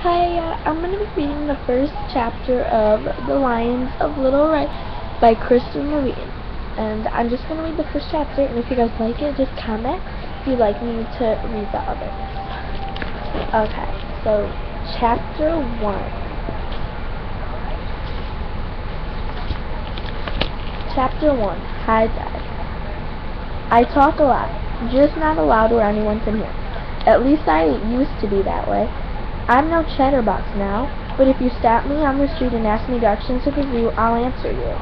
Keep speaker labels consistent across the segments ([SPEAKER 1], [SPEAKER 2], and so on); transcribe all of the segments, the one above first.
[SPEAKER 1] Hi, I'm going to be reading the first chapter of The Lions of Little Red by Kristen Levine. And I'm just going to read the first chapter, and if you guys like it, just comment if you'd like me to read the others. Okay, so Chapter 1. Chapter 1, Hi Dad. I talk a lot, just not aloud where anyone can hear. At least I used to be that way. I'm no chatterbox now, but if you stop me on the street and ask me directions to the zoo, I'll answer you.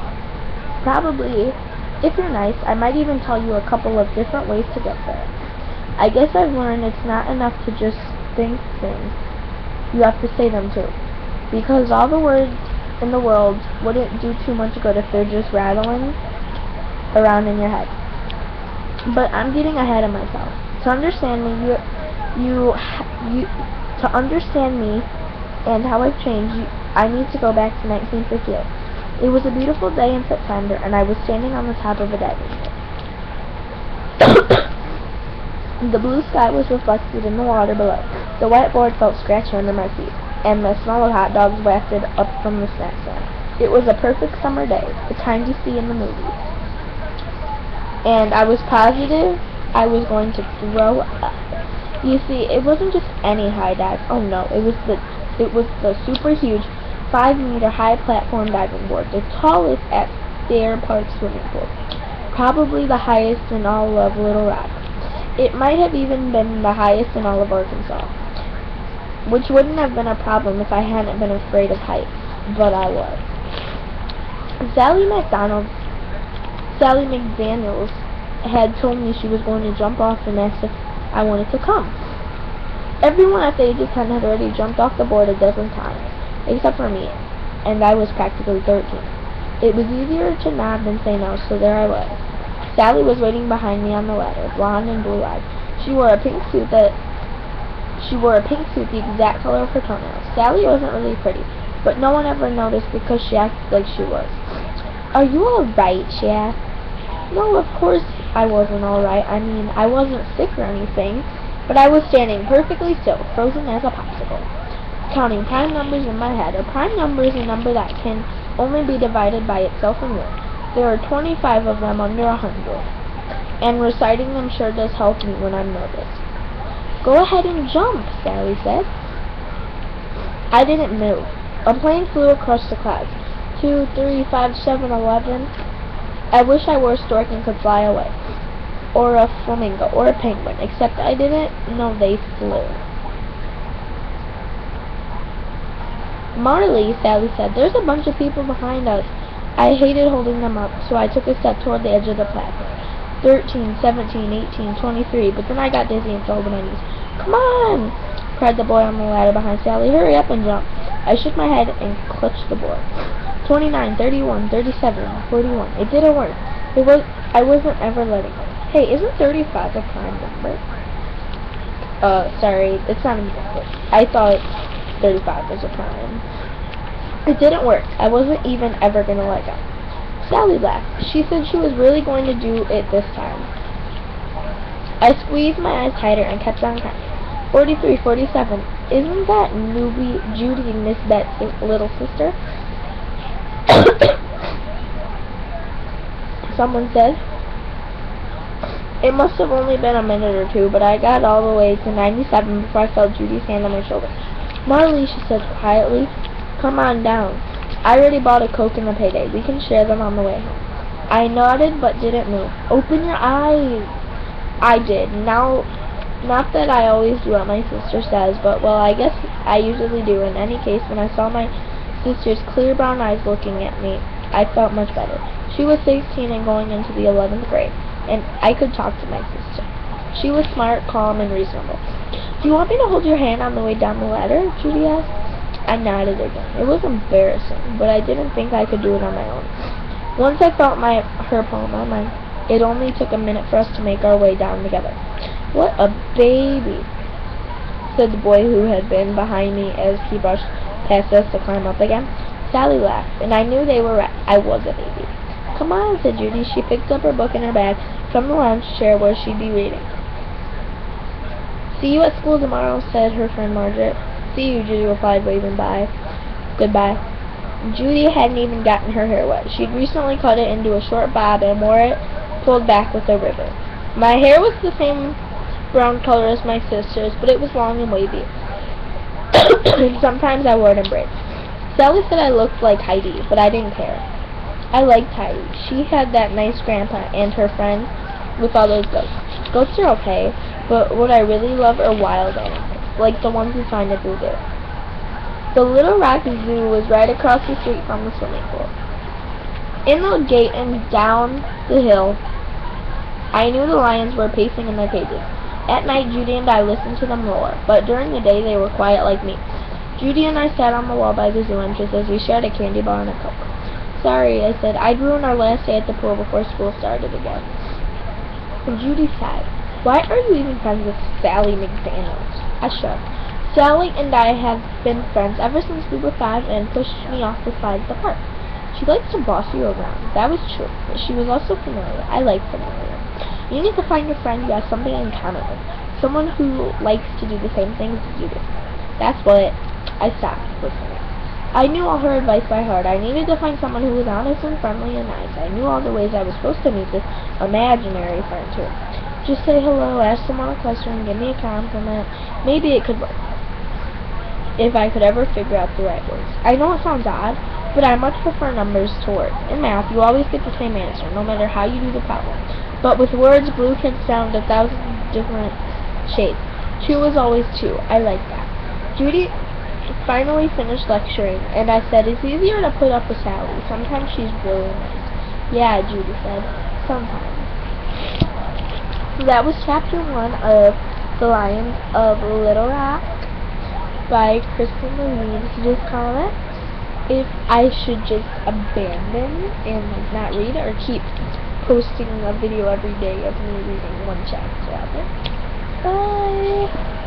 [SPEAKER 1] Probably, if you're nice, I might even tell you a couple of different ways to get there. I guess I've learned it's not enough to just think things. You have to say them too. Because all the words in the world wouldn't do too much good if they're just rattling around in your head. But I'm getting ahead of myself. To understand me, to understand me and how I've changed, I need to go back to 1958. It was a beautiful day in September, and I was standing on the top of a diving board. The blue sky was reflected in the water below. The wet board felt scratchy under my feet, and the smell of hot dogs wafted up from the snack stand. It was a perfect summer day, the kind you see in the movies. And I was positive I was going to throw up. You see, it wasn't just any high dive. Oh no, it was the super huge 5-meter high platform diving board, the tallest at Thayer Park swimming pool, probably the highest in all of Little Rock. It might have even been the highest in all of Arkansas, which wouldn't have been a problem if I hadn't been afraid of heights, but I was. Sally McDaniels had told me she was going to jump off and asked if I wanted to come. Everyone at the age of 10 had already jumped off the board a dozen times, except for me, and I was practically 13. It was easier to nod than say no, so there I was. Sally was waiting behind me on the ladder, blonde and blue-eyed. She wore a pink suit the exact color of her toenails. Sally wasn't really pretty, but no one ever noticed because she acted like she was. "Are you all right?" she asked. No, of course I wasn't all right. I mean, I wasn't sick or anything, but I was standing perfectly still, frozen as a popsicle, counting prime numbers in my head. A prime number is a number that can only be divided by itself in one. There are 25 of them under 100, and reciting them sure does help me when I'm nervous. "Go ahead and jump," Sally said. I didn't move. A plane flew across the clouds. 2, 3, 5, 7, 11. I wish I were a stork and could fly away, or a flamingo, or a penguin, except I didn't know they flew. "Marley," Sally said, "there's a bunch of people behind us." I hated holding them up, so I took a step toward the edge of the platform. 13, 17, 18, 23, but then I got dizzy and fell to my knees. "Come on!" cried the boy on the ladder behind Sally. "Hurry up and jump." I shook my head and clutched the board. 29, 31, 37, 41. It didn't work. I wasn't ever letting go. Hey, isn't 35 a prime number? Sorry, it's not in English. I thought 35 was a prime. It didn't work. I wasn't even ever gonna let go. Sally laughed. She said she was really going to do it this time. I squeezed my eyes tighter and kept on counting. 43, 47. Isn't that newbie Judy, Miss Bet's little sister? Someone said. It must have only been a minute or two, but I got all the way to 97 before I felt Judy's hand on my shoulder. "Marley," she said quietly, "come on down. I already bought a Coke and a payday. We can share them on the way home." I nodded but didn't move. "Open your eyes." I did. Now, not that I always do what my sister says, but, well, I guess I usually do. In any case, when I saw my sister's clear brown eyes looking at me, I felt much better. She was 16 and going into the 11th grade, and I could talk to my sister. She was smart, calm, and reasonable. "Do you want me to hold your hand on the way down the ladder?" Judy asked. I nodded again. It was embarrassing, but I didn't think I could do it on my own. Once I felt her palm on mine, it only took a minute for us to make our way down together. "What a baby," said the boy who had been behind me as he brushed past us to climb up again. Sally laughed, and I knew they were right. I was a baby. "Come on," said Judy. She picked up her book in her bag from the lounge chair where she'd be reading. "See you at school tomorrow," said her friend Margaret. See you, Judy replied, waving goodbye. Judy hadn't even gotten her hair wet. She'd recently cut it into a short bob and wore it pulled back with a ribbon. My hair was the same brown color as my sister's, but it was long and wavy. And sometimes I wore it in braids. Sally said I looked like Heidi, but I didn't care. I liked Heidi. She had that nice grandpa and her friend with all those goats. Goats are okay, but what I really love are wild animals, like the ones we find at the zoo. The Little Rock Zoo was right across the street from the swimming pool. In the gate and down the hill, I knew the lions were pacing in their cages. At night, Judy and I listened to them roar, but during the day they were quiet like me. Judy and I sat on the wall by the zoo entrance as we shared a candy bar and a Coke. Sorry, I said. I'd ruin our last day at the pool before school started again. And Judy sighed. Why are you even friends with Sally McDaniels? I shrugged. Sally and I have been friends ever since we were 5 and pushed me off the slide at the park. She likes to boss you around. That was true, but she was also familiar. I like familiar. You need to find a friend you have something in common with. Someone who likes to do the same things as you do. That's what I stopped listening. I knew all her advice by heart. I needed to find someone who was honest and friendly and nice. I knew all the ways I was supposed to meet this imaginary friend too. Just say hello, ask someone a question, give me a compliment. Maybe it could work. If I could ever figure out the right words. I know it sounds odd, but I much prefer numbers to words. In math, you always get the same answer, no matter how you do the problem. But with words, blue can sound 1,000 different shades. 2 is always 2. I like that. Judy finally finished lecturing, and I said, it's easier to put up with Sally. Sometimes she's really nice. Yeah, Judy said, sometimes. So that was chapter 1 of The Lions of Little Rock by Kristen Louise. Just comment if I should just abandon and not read, or keep posting a video every day of me reading one chapter out there. Bye!